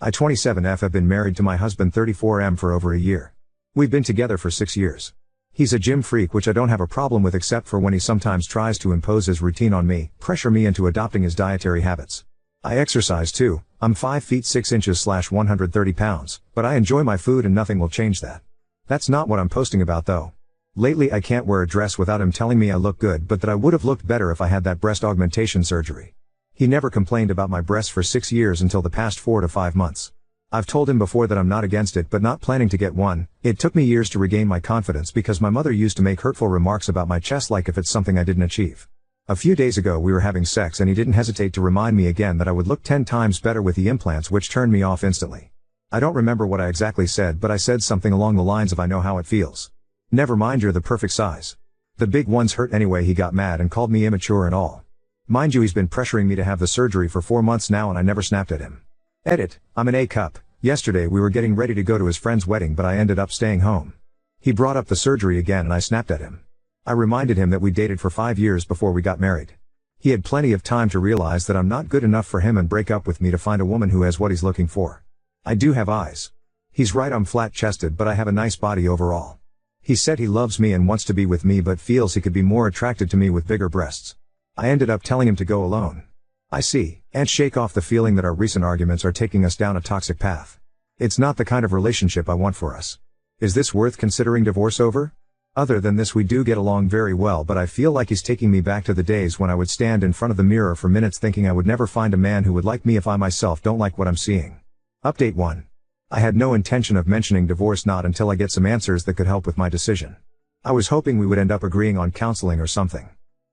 I 27F have been married to my husband 34M for over a year. We've been together for 6 years. He's a gym freak, which I don't have a problem with except for when he sometimes tries to impose his routine on me, pressure me into adopting his dietary habits. I exercise too. I'm 5 feet 6 inches / 130 pounds, but I enjoy my food and nothing will change that. That's not what I'm posting about though. Lately I can't wear a dress without him telling me I look good, but that I would have looked better if I had that breast augmentation surgery. He never complained about my breasts for 6 years until the past 4 to 5 months. I've told him before that I'm not against it but not planning to get one. It took me years to regain my confidence because my mother used to make hurtful remarks about my chest like if it's something I didn't achieve. A few days ago we were having sex and he didn't hesitate to remind me again that I would look 10 times better with the implants, which turned me off instantly. I don't remember what I exactly said, but I said something along the lines of I know how it feels. Never mind, you're the perfect size. The big ones hurt anyway. He got mad and called me immature and all. Mind you, he's been pressuring me to have the surgery for 4 months now and I never snapped at him. Edit, I'm an A cup. Yesterday we were getting ready to go to his friend's wedding but I ended up staying home. He brought up the surgery again and I snapped at him. I reminded him that we dated for 5 years before we got married. He had plenty of time to realize that I'm not good enough for him and break up with me to find a woman who has what he's looking for. I do have eyes. He's right, I'm flat-chested but I have a nice body overall. He said he loves me and wants to be with me but feels he could be more attracted to me with bigger breasts. I ended up telling him to go alone. I see, and shake off the feeling that our recent arguments are taking us down a toxic path. It's not the kind of relationship I want for us. Is this worth considering divorce over? Other than this, we do get along very well, but I feel like he's taking me back to the days when I would stand in front of the mirror for minutes thinking I would never find a man who would like me if I myself don't like what I'm seeing. Update 1. I had no intention of mentioning divorce, not until I get some answers that could help with my decision. I was hoping we would end up agreeing on counseling or something.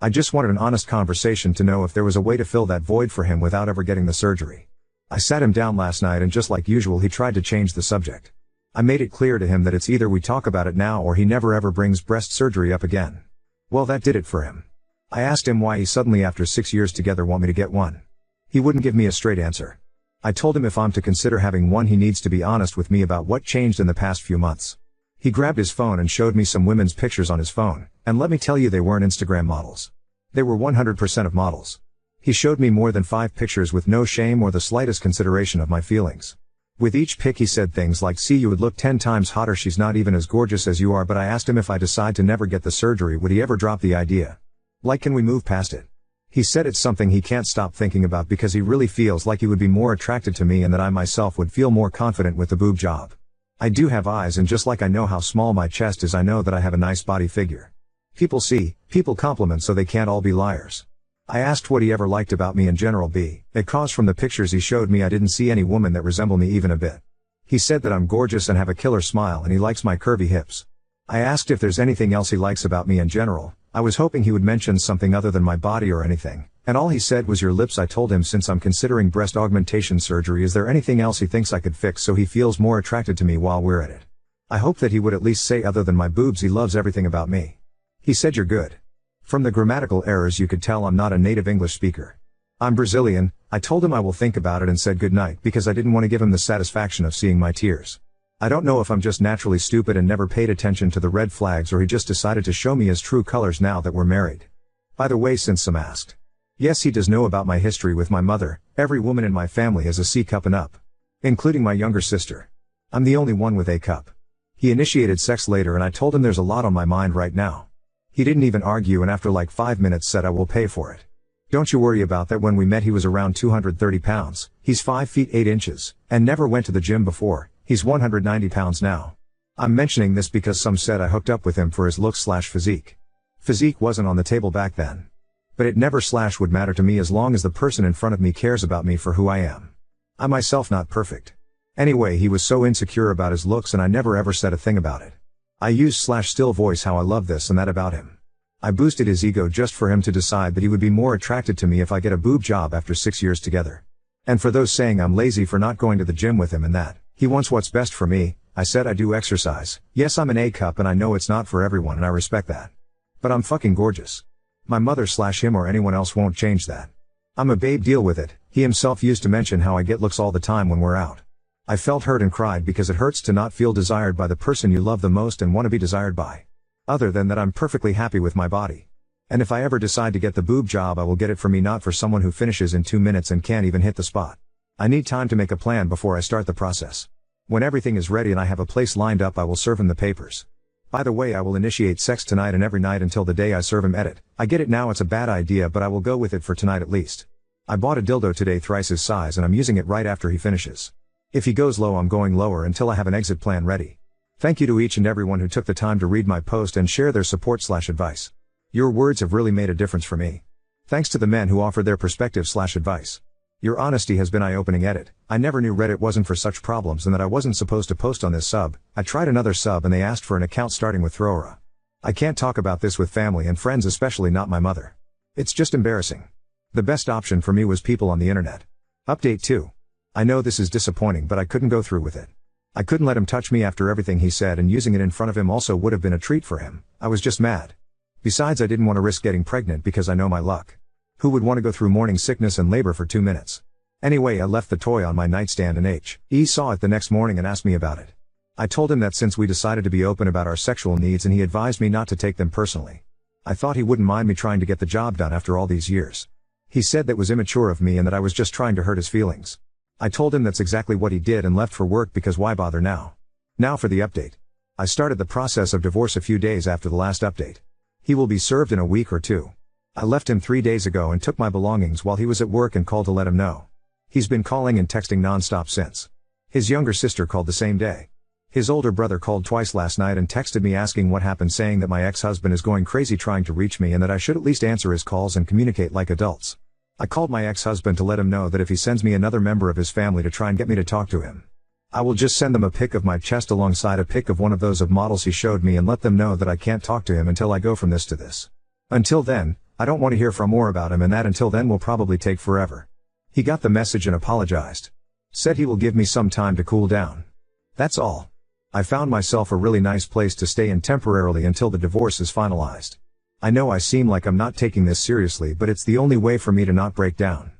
I just wanted an honest conversation to know if there was a way to fill that void for him without ever getting the surgery. I sat him down last night and just like usual he tried to change the subject. I made it clear to him that it's either we talk about it now or he never ever brings breast surgery up again. Well, that did it for him. I asked him why he suddenly after 6 years together want me to get one. He wouldn't give me a straight answer. I told him if I'm to consider having one he needs to be honest with me about what changed in the past few months. He grabbed his phone and showed me some women's pictures on his phone, and let me tell you, they weren't Instagram models. They were 100% of models. He showed me more than 5 pictures with no shame or the slightest consideration of my feelings. With each pic he said things like, see, you would look 10 times hotter, she's not even as gorgeous as you are. But I asked him if I decide to never get the surgery would he ever drop the idea? Like, can we move past it? He said it's something he can't stop thinking about because he really feels like he would be more attracted to me and that I myself would feel more confident with the boob job. I do have eyes, and just like I know how small my chest is, I know that I have a nice body figure. People see, people compliment, so they can't all be liars. I asked what he ever liked about me in general, because from the pictures he showed me I didn't see any woman that resembled me even a bit. He said that I'm gorgeous and have a killer smile and he likes my curvy hips. I asked if there's anything else he likes about me in general. I was hoping he would mention something other than my body or anything, and all he said was your lips. I told him since I'm considering breast augmentation surgery, is there anything else he thinks I could fix so he feels more attracted to me while we're at it? I hope that he would at least say other than my boobs he loves everything about me. He said you're good. From the grammatical errors you could tell I'm not a native English speaker. I'm Brazilian. I told him I will think about it and said goodnight because I didn't want to give him the satisfaction of seeing my tears. I don't know if I'm just naturally stupid and never paid attention to the red flags or he just decided to show me his true colors now that we're married. By the way, since some asked. Yes, he does know about my history with my mother. Every woman in my family is a C cup and up. Including my younger sister. I'm the only one with A cup. He initiated sex later and I told him there's a lot on my mind right now. He didn't even argue and after like 5 minutes said I will pay for it. Don't you worry about that. When we met he was around 230 pounds, he's 5 feet 8 inches, and never went to the gym before. He's 190 pounds now. I'm mentioning this because some said I hooked up with him for his looks/physique. Physique wasn't on the table back then. But it never would matter to me as long as the person in front of me cares about me for who I am. I myself not perfect. Anyway, he was so insecure about his looks and I never ever said a thing about it. I used/still voice how I love this and that about him. I boosted his ego just for him to decide that he would be more attracted to me if I get a boob job after 6 years together. And for those saying I'm lazy for not going to the gym with him and that he wants what's best for me, I said I do exercise. Yes, I'm an A cup and I know it's not for everyone and I respect that. But I'm fucking gorgeous. My mother/him or anyone else won't change that. I'm a babe, deal with it. He himself used to mention how I get looks all the time when we're out. I felt hurt and cried because it hurts to not feel desired by the person you love the most and want to be desired by. Other than that, I'm perfectly happy with my body. And if I ever decide to get the boob job, I will get it for me, not for someone who finishes in 2 minutes and can't even hit the spot. I need time to make a plan before I start the process. When everything is ready and I have a place lined up, I will serve him the papers. By the way, I will initiate sex tonight and every night until the day I serve him. Edit. I get it now, it's a bad idea, but I will go with it for tonight at least. I bought a dildo today thrice his size and I'm using it right after he finishes. If he goes low, I'm going lower until I have an exit plan ready. Thank you to each and everyone who took the time to read my post and share their support/advice. Your words have really made a difference for me. Thanks to the men who offered their perspective/advice. Your honesty has been eye-opening. Edit. I never knew Reddit wasn't for such problems and that I wasn't supposed to post on this sub. I tried another sub and they asked for an account starting with Throra. I can't talk about this with family and friends, especially not my mother. It's just embarrassing. The best option for me was people on the internet. Update 2. I know this is disappointing, but I couldn't go through with it. I couldn't let him touch me after everything he said, and using it in front of him also would have been a treat for him. I was just mad. Besides, I didn't want to risk getting pregnant because I know my luck. Who would want to go through morning sickness and labor for 2 minutes? Anyway, I left the toy on my nightstand and He saw it the next morning and asked me about it. I told him that since we decided to be open about our sexual needs and he advised me not to take them personally. I thought he wouldn't mind me trying to get the job done after all these years. He said that was immature of me and that I was just trying to hurt his feelings. I told him that's exactly what he did and left for work because why bother now? Now for the update. I started the process of divorce a few days after the last update. He will be served in a week or 2. I left him 3 days ago and took my belongings while he was at work and called to let him know. He's been calling and texting non-stop since. His younger sister called the same day. His older brother called twice last night and texted me asking what happened, saying that my ex-husband is going crazy trying to reach me and that I should at least answer his calls and communicate like adults. I called my ex-husband to let him know that if he sends me another member of his family to try and get me to talk to him, I will just send them a pic of my chest alongside a pic of one of those of models he showed me and let them know that I can't talk to him until I go from this to this. Until then, I don't want to hear more about him, and that until then will probably take forever. He got the message and apologized. Said he will give me some time to cool down. That's all. I found myself a really nice place to stay in temporarily until the divorce is finalized. I know I seem like I'm not taking this seriously, but it's the only way for me to not break down.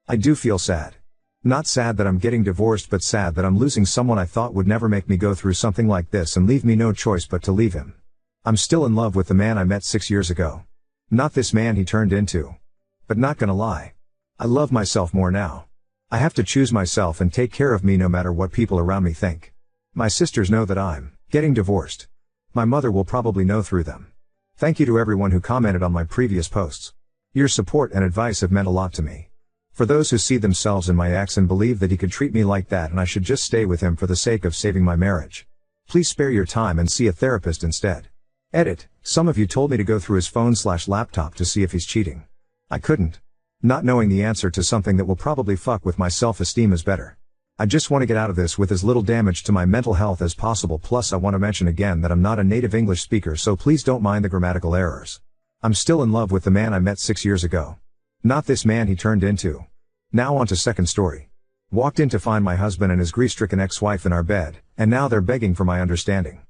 I do feel sad. Not sad that I'm getting divorced, but sad that I'm losing someone I thought would never make me go through something like this and leave me no choice but to leave him. I'm still in love with the man I met 6 years ago. Not this man he turned into. But not gonna lie. I love myself more now. I have to choose myself and take care of me no matter what people around me think. My sisters know that I'm getting divorced. My mother will probably know through them. Thank you to everyone who commented on my previous posts. Your support and advice have meant a lot to me. For those who see themselves in my ex and believe that he could treat me like that and I should just stay with him for the sake of saving my marriage, please spare your time and see a therapist instead. Edit. Some of you told me to go through his phone/laptop to see if he's cheating. I couldn't. Not knowing the answer to something that will probably fuck with my self-esteem is better. I just want to get out of this with as little damage to my mental health as possible. Plus, I want to mention again that I'm not a native English speaker, so please don't mind the grammatical errors. I'm still in love with the man I met 6 years ago. Not this man he turned into. Now on to second story. Walked in to find my husband and his grief-stricken ex-wife in our bed, and now they're begging for my understanding.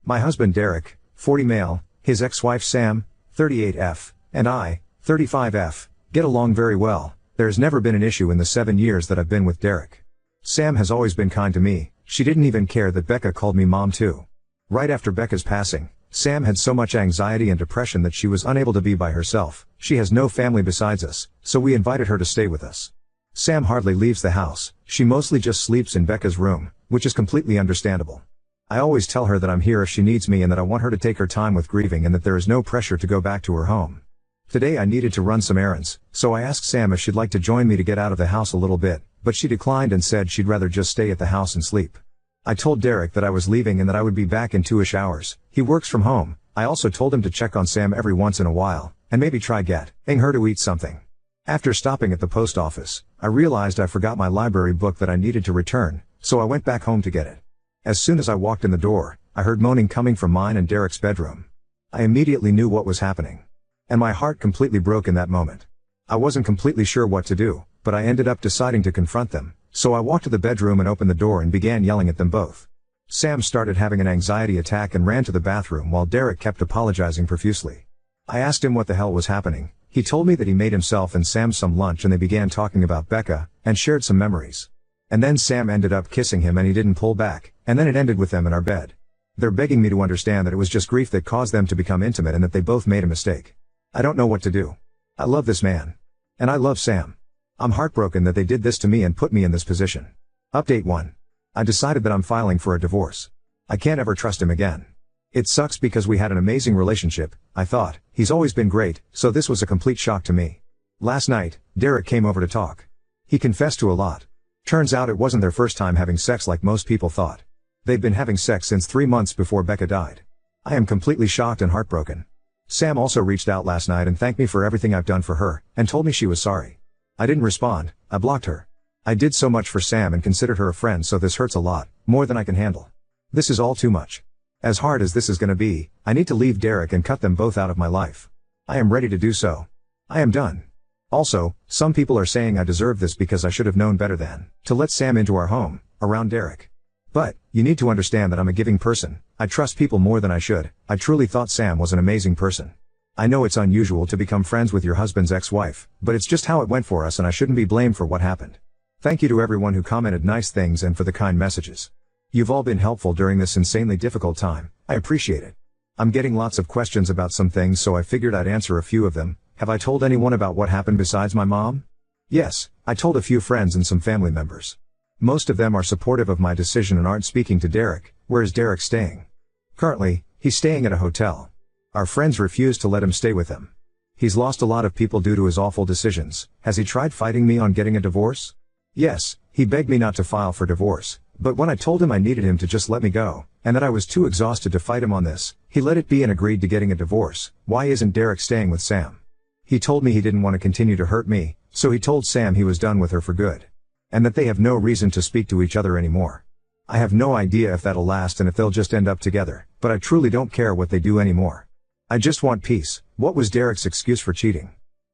My husband Derek, 40 male, his ex-wife Sam, 38F, and I, 35F, get along very well. There's never been an issue in the 7 years that I've been with Derek. Sam has always been kind to me. She didn't even care that Becca called me mom too. Right after Becca's passing, Sam had so much anxiety and depression that she was unable to be by herself. She has no family besides us, so we invited her to stay with us. Sam hardly leaves the house. She mostly just sleeps in Becca's room, which is completely understandable. I always tell her that I'm here if she needs me and that I want her to take her time with grieving and that there is no pressure to go back to her home. Today I needed to run some errands, so I asked Sam if she'd like to join me to get out of the house a little bit, but she declined and said she'd rather just stay at the house and sleep. I told Derek that I was leaving and that I would be back in 2-ish hours. He works from home. I also told him to check on Sam every once in a while, and maybe try getting her to eat something. After stopping at the post office, I realized I forgot my library book that I needed to return, so I went back home to get it. As soon as I walked in the door, I heard moaning coming from mine and Derek's bedroom. I immediately knew what was happening. And my heart completely broke in that moment. I wasn't completely sure what to do, but I ended up deciding to confront them, so I walked to the bedroom and opened the door and began yelling at them both. Sam started having an anxiety attack and ran to the bathroom while Derek kept apologizing profusely. I asked him what the hell was happening. He told me that he made himself and Sam some lunch and they began talking about Becca, and shared some memories. And then Sam ended up kissing him and he didn't pull back, and then it ended with them in our bed. They're begging me to understand that it was just grief that caused them to become intimate and that they both made a mistake. I don't know what to do. I love this man. And I love Sam. I'm heartbroken that they did this to me and put me in this position. Update 1. I decided that I'm filing for a divorce. I can't ever trust him again. It sucks because we had an amazing relationship, I thought. He's always been great, so this was a complete shock to me. Last night, Derek came over to talk. He confessed to a lot. Turns out it wasn't their first time having sex like most people thought. They've been having sex since 3 months before Becca died. I am completely shocked and heartbroken. Sam also reached out last night and thanked me for everything I've done for her, and told me she was sorry. I didn't respond, I blocked her. I did so much for Sam and considered her a friend, so this hurts a lot, more than I can handle. This is all too much. As hard as this is gonna be, I need to leave Derek and cut them both out of my life. I am ready to do so. I am done. Also, some people are saying I deserve this because I should have known better than to let Sam into our home, around Derek. But, you need to understand that I'm a giving person. I trust people more than I should. I truly thought Sam was an amazing person. I know it's unusual to become friends with your husband's ex-wife, but it's just how it went for us and I shouldn't be blamed for what happened. Thank you to everyone who commented nice things and for the kind messages. You've all been helpful during this insanely difficult time. I appreciate it. I'm getting lots of questions about some things, so I figured I'd answer a few of them. Have I told anyone about what happened besides my mom? Yes, I told a few friends and some family members. Most of them are supportive of my decision and aren't speaking to Derek. Where is Derek staying? Currently, he's staying at a hotel. Our friends refuse to let him stay with them. He's lost a lot of people due to his awful decisions. Has he tried fighting me on getting a divorce? Yes, he begged me not to file for divorce, but when I told him I needed him to just let me go, and that I was too exhausted to fight him on this, he let it be and agreed to getting a divorce. Why isn't Derek staying with Sam? He told me he didn't want to continue to hurt me, so he told Sam he was done with her for good. And that they have no reason to speak to each other anymore. I have no idea if that'll last and if they'll just end up together, but I truly don't care what they do anymore. I just want peace. What was Derek's excuse for cheating?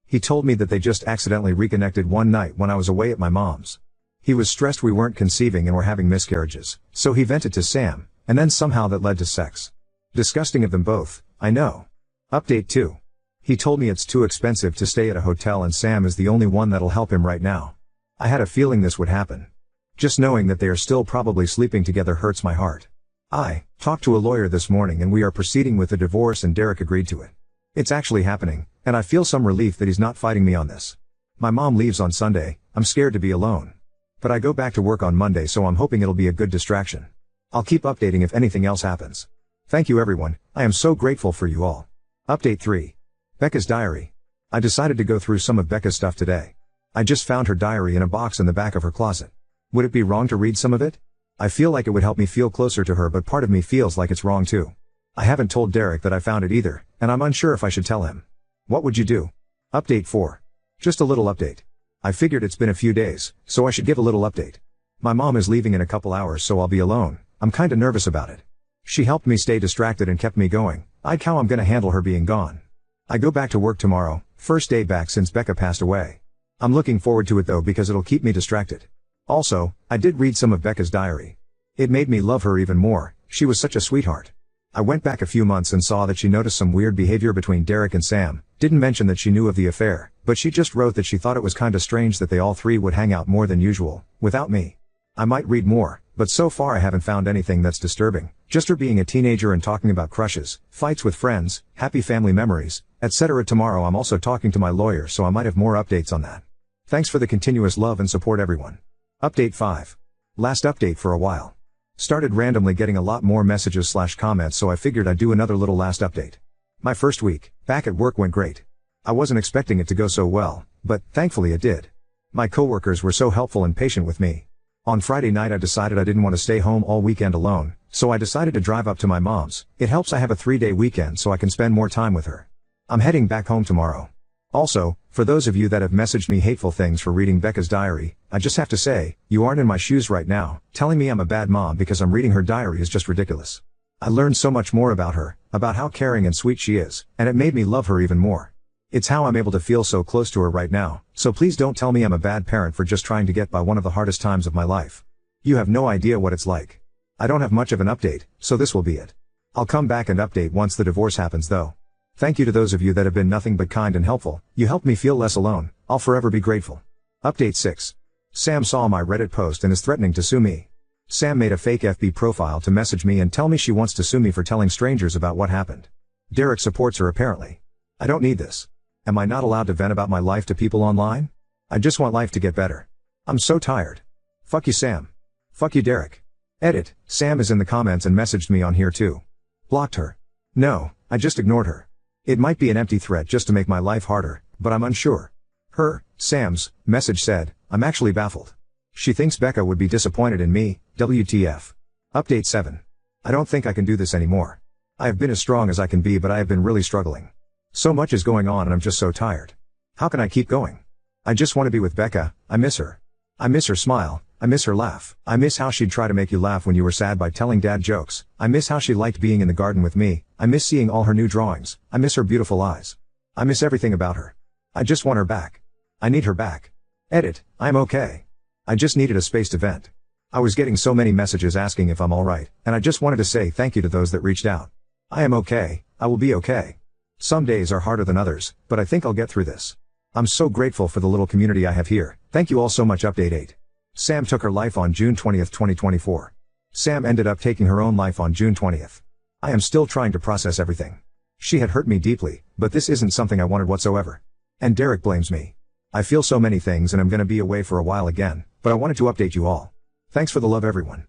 He told me that they just accidentally reconnected one night when I was away at my mom's. He was stressed we weren't conceiving and were having miscarriages, so he vented to Sam, and then somehow that led to sex. Disgusting of them both, I know. Update 2. He told me it's too expensive to stay at a hotel and Sam is the only one that'll help him right now. I had a feeling this would happen. Just knowing that they are still probably sleeping together hurts my heart. I talked to a lawyer this morning and we are proceeding with the divorce and Derek agreed to it. It's actually happening, and I feel some relief that he's not fighting me on this. My mom leaves on Sunday. I'm scared to be alone. But I go back to work on Monday, so I'm hoping it'll be a good distraction. I'll keep updating if anything else happens. Thank you everyone, I am so grateful for you all. Update 3. Becca's diary. I decided to go through some of Becca's stuff today. I just found her diary in a box in the back of her closet. Would it be wrong to read some of it? I feel like it would help me feel closer to her, but part of me feels like it's wrong too. I haven't told Derek that I found it either, and I'm unsure if I should tell him. What would you do? Update 4. Just a little update. I figured it's been a few days, so I should give a little update. My mom is leaving in a couple hours, so I'll be alone. I'm kinda nervous about it. She helped me stay distracted and kept me going. How I'm gonna handle her being gone. I go back to work tomorrow, first day back since Becca passed away. I'm looking forward to it though because it'll keep me distracted. Also, I did read some of Becca's diary. It made me love her even more. She was such a sweetheart. I went back a few months and saw that she noticed some weird behavior between Derek and Sam. Didn't mention that she knew of the affair, but she just wrote that she thought it was kinda strange that they all three would hang out more than usual, without me. I might read more, but so far I haven't found anything that's disturbing. Just her being a teenager and talking about crushes, fights with friends, happy family memories, etc. Tomorrow I'm also talking to my lawyer, so I might have more updates on that. Thanks for the continuous love and support everyone. Update 5. Last update for a while. Started randomly getting a lot more messages/comments, so I figured I'd do another little last update. My first week back at work went great. I wasn't expecting it to go so well, but thankfully it did. My coworkers were so helpful and patient with me. On Friday night I decided I didn't want to stay home all weekend alone, so I decided to drive up to my mom's. It helps I have a 3-day weekend so I can spend more time with her. I'm heading back home tomorrow. Also, for those of you that have messaged me hateful things for reading Becca's diary, I just have to say, you aren't in my shoes right now. Telling me I'm a bad mom because I'm reading her diary is just ridiculous. I learned so much more about her, about how caring and sweet she is, and it made me love her even more. It's how I'm able to feel so close to her right now, so please don't tell me I'm a bad parent for just trying to get by one of the hardest times of my life. You have no idea what it's like. I don't have much of an update, so this will be it. I'll come back and update once the divorce happens though. Thank you to those of you that have been nothing but kind and helpful. You helped me feel less alone. I'll forever be grateful. Update 6. Sam saw my Reddit post and is threatening to sue me. Sam made a fake FB profile to message me and tell me she wants to sue me for telling strangers about what happened. Derek supports her apparently. I don't need this. Am I not allowed to vent about my life to people online? I just want life to get better. I'm so tired. Fuck you, Sam. Fuck you, Derek. Edit, Sam is in the comments and messaged me on here too. Blocked her. No, I just ignored her. It might be an empty threat just to make my life harder, but I'm unsure. Sam's message said, I'm actually baffled. She thinks Becca would be disappointed in me, WTF. Update 7. I don't think I can do this anymore. I have been as strong as I can be, but I have been really struggling. So much is going on and I'm just so tired. How can I keep going? I just want to be with Becca. I miss her. I miss her smile. I miss her laugh. I miss how she'd try to make you laugh when you were sad by telling dad jokes. I miss how she liked being in the garden with me. I miss seeing all her new drawings. I miss her beautiful eyes. I miss everything about her. I just want her back. I need her back. Edit, I'm okay. I just needed a space to vent. I was getting so many messages asking if I'm alright, and I just wanted to say thank you to those that reached out. I am okay. I will be okay. Some days are harder than others, but I think I'll get through this. I'm so grateful for the little community I have here. Thank you all so much. Update 8. Sam took her life on June 20th, 2024. Sam ended up taking her own life on June 20th. I am still trying to process everything. She had hurt me deeply, but this isn't something I wanted whatsoever. And Derek blames me. I feel so many things and I'm gonna be away for a while again, but I wanted to update you all. Thanks for the love, everyone.